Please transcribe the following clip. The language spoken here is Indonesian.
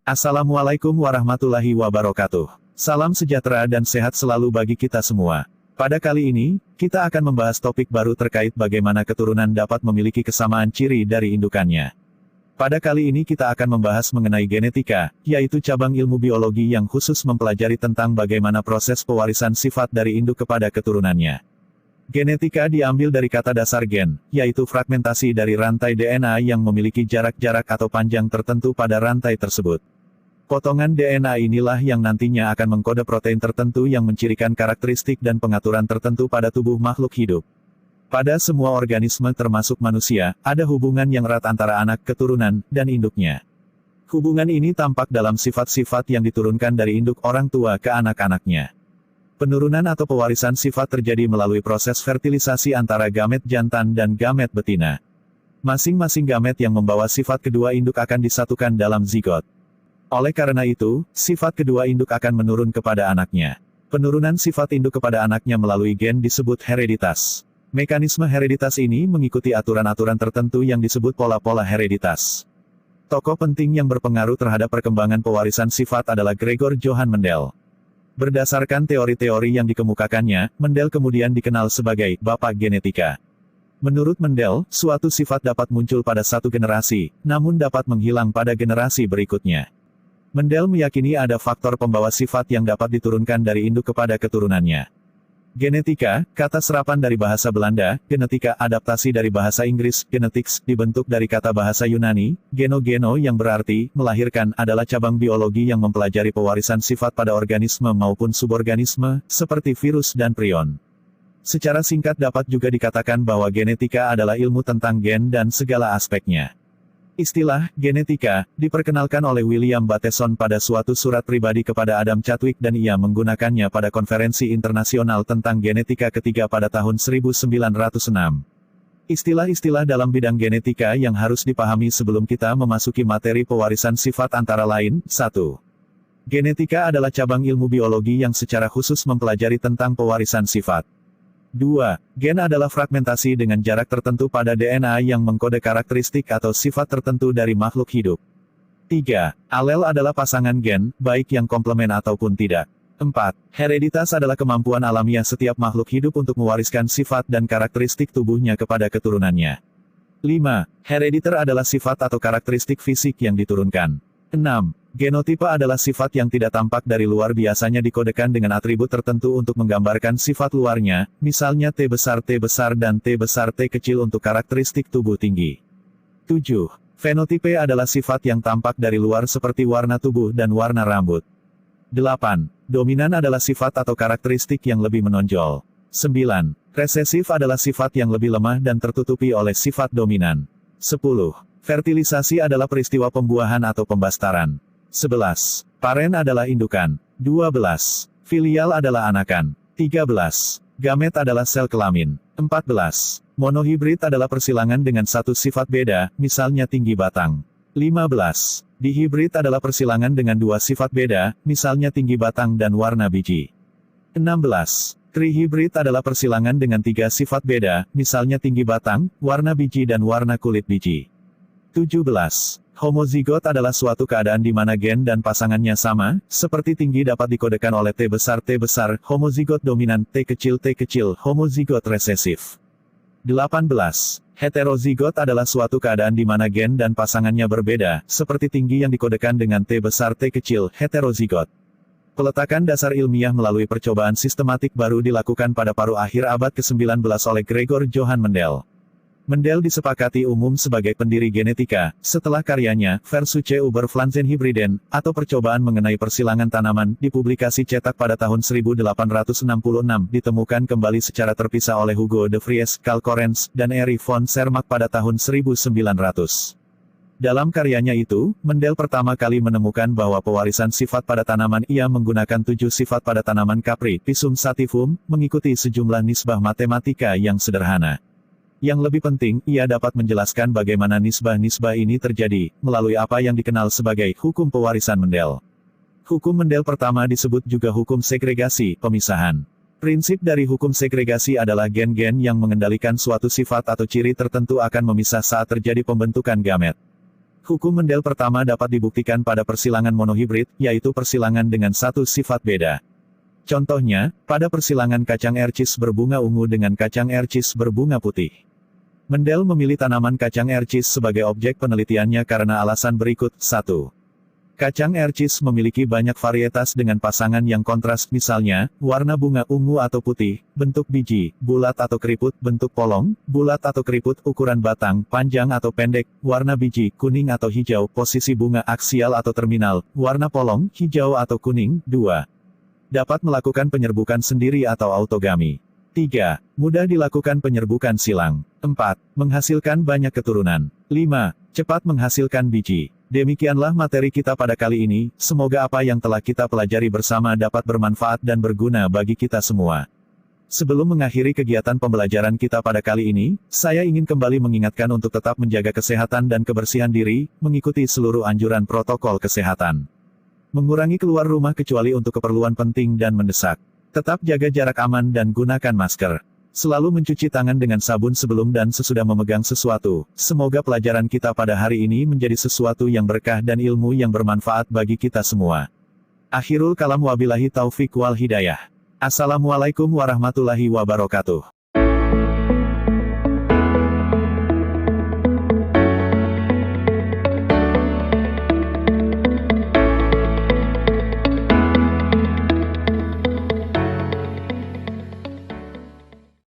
Assalamualaikum warahmatullahi wabarakatuh. Salam sejahtera dan sehat selalu bagi kita semua. Pada kali ini, kita akan membahas topik baru terkait bagaimana keturunan dapat memiliki kesamaan ciri dari indukannya. Pada kali ini kita akan membahas mengenai genetika, yaitu cabang ilmu biologi yang khusus mempelajari tentang bagaimana proses pewarisan sifat dari induk kepada keturunannya. Genetika diambil dari kata dasar gen, yaitu fragmentasi dari rantai DNA yang memiliki jarak-jarak atau panjang tertentu pada rantai tersebut. Potongan DNA inilah yang nantinya akan mengkode protein tertentu yang mencirikan karakteristik dan pengaturan tertentu pada tubuh makhluk hidup. Pada semua organisme termasuk manusia, ada hubungan yang erat antara anak keturunan dan induknya. Hubungan ini tampak dalam sifat-sifat yang diturunkan dari induk orang tua ke anak-anaknya. Penurunan atau pewarisan sifat terjadi melalui proses fertilisasi antara gamet jantan dan gamet betina. Masing-masing gamet yang membawa sifat kedua induk akan disatukan dalam zigot. Oleh karena itu, sifat kedua induk akan menurun kepada anaknya. Penurunan sifat induk kepada anaknya melalui gen disebut hereditas. Mekanisme hereditas ini mengikuti aturan-aturan tertentu yang disebut pola-pola hereditas. Tokoh penting yang berpengaruh terhadap perkembangan pewarisan sifat adalah Gregor Johann Mendel. Berdasarkan teori-teori yang dikemukakannya, Mendel kemudian dikenal sebagai Bapak Genetika. Menurut Mendel, suatu sifat dapat muncul pada satu generasi, namun dapat menghilang pada generasi berikutnya. Mendel meyakini ada faktor pembawa sifat yang dapat diturunkan dari induk kepada keturunannya. Genetika, kata serapan dari bahasa Belanda, genetika adaptasi dari bahasa Inggris, genetics, dibentuk dari kata bahasa Yunani, geno yang berarti melahirkan adalah cabang biologi yang mempelajari pewarisan sifat pada organisme maupun suborganisme, seperti virus dan prion. Secara singkat dapat juga dikatakan bahwa genetika adalah ilmu tentang gen dan segala aspeknya. Istilah genetika diperkenalkan oleh William Bateson pada suatu surat pribadi kepada Adam Chadwick dan ia menggunakannya pada konferensi internasional tentang genetika ketiga pada tahun 1906. Istilah-istilah dalam bidang genetika yang harus dipahami sebelum kita memasuki materi pewarisan sifat antara lain, 1. Genetika adalah cabang ilmu biologi yang secara khusus mempelajari tentang pewarisan sifat. 2. Gen adalah fragmentasi dengan jarak tertentu pada DNA yang mengkode karakteristik atau sifat tertentu dari makhluk hidup. 3. Alel adalah pasangan gen, baik yang komplemen ataupun tidak. 4. Hereditas adalah kemampuan alamiah setiap makhluk hidup untuk mewariskan sifat dan karakteristik tubuhnya kepada keturunannya. 5. Herediter adalah sifat atau karakteristik fisik yang diturunkan. 6. Genotipe adalah sifat yang tidak tampak dari luar biasanya dikodekan dengan atribut tertentu untuk menggambarkan sifat luarnya, misalnya T besar dan T besar T kecil untuk karakteristik tubuh tinggi. 7. Fenotipe adalah sifat yang tampak dari luar seperti warna tubuh dan warna rambut. 8. Dominan adalah sifat atau karakteristik yang lebih menonjol. 9. Resesif adalah sifat yang lebih lemah dan tertutupi oleh sifat dominan. 10. Fertilisasi adalah peristiwa pembuahan atau pembastaran. 11. Paren adalah indukan. 12. Filial adalah anakan. 13. Gamet adalah sel kelamin. 14. Monohibrid adalah persilangan dengan satu sifat beda, misalnya tinggi batang. 15. Dihibrid adalah persilangan dengan dua sifat beda, misalnya tinggi batang dan warna biji. 16. Trihibrid adalah persilangan dengan tiga sifat beda, misalnya tinggi batang, warna biji dan warna kulit biji. 17. Homozigot adalah suatu keadaan di mana gen dan pasangannya sama, seperti tinggi dapat dikodekan oleh T besar, homozigot dominan, T kecil, homozigot resesif. 18. Heterozigot adalah suatu keadaan di mana gen dan pasangannya berbeda, seperti tinggi yang dikodekan dengan T besar, heterozigot. Peletakan dasar ilmiah melalui percobaan sistematik baru dilakukan pada paruh akhir abad ke-19 oleh Gregor Johann Mendel. Mendel disepakati umum sebagai pendiri genetika, setelah karyanya, Versuche über Pflanzenhybriden, atau percobaan mengenai persilangan tanaman, di publikasi cetak pada tahun 1866, ditemukan kembali secara terpisah oleh Hugo de Vries, Karl Correns, dan Erich von Sermack pada tahun 1900. Dalam karyanya itu, Mendel pertama kali menemukan bahwa pewarisan sifat pada tanaman ia menggunakan 7 sifat pada tanaman kapri, Pisum sativum, mengikuti sejumlah nisbah matematika yang sederhana. Yang lebih penting, ia dapat menjelaskan bagaimana nisbah-nisbah ini terjadi, melalui apa yang dikenal sebagai hukum pewarisan Mendel. Hukum Mendel pertama disebut juga hukum segregasi, pemisahan. Prinsip dari hukum segregasi adalah gen-gen yang mengendalikan suatu sifat atau ciri tertentu akan memisah saat terjadi pembentukan gamet. Hukum Mendel pertama dapat dibuktikan pada persilangan monohibrid, yaitu persilangan dengan satu sifat beda. Contohnya, pada persilangan kacang ercis berbunga ungu dengan kacang ercis berbunga putih. Mendel memilih tanaman kacang ercis sebagai objek penelitiannya karena alasan berikut. 1. Kacang ercis memiliki banyak varietas dengan pasangan yang kontras, misalnya, warna bunga ungu atau putih, bentuk biji, bulat atau keriput, bentuk polong, bulat atau keriput, ukuran batang, panjang atau pendek, warna biji, kuning atau hijau, posisi bunga aksial atau terminal, warna polong, hijau atau kuning. 2. Dapat melakukan penyerbukan sendiri atau autogami. 3. Mudah dilakukan penyerbukan silang. 4. Menghasilkan banyak keturunan. 5. Cepat menghasilkan biji. Demikianlah materi kita pada kali ini, semoga apa yang telah kita pelajari bersama dapat bermanfaat dan berguna bagi kita semua. Sebelum mengakhiri kegiatan pembelajaran kita pada kali ini, saya ingin kembali mengingatkan untuk tetap menjaga kesehatan dan kebersihan diri, mengikuti seluruh anjuran protokol kesehatan. Mengurangi keluar rumah kecuali untuk keperluan penting dan mendesak. Tetap jaga jarak aman dan gunakan masker. Selalu mencuci tangan dengan sabun sebelum dan sesudah memegang sesuatu. Semoga pelajaran kita pada hari ini menjadi sesuatu yang berkah dan ilmu yang bermanfaat bagi kita semua. Akhirul kalam wabillahi taufik wal hidayah. Assalamualaikum warahmatullahi wabarakatuh.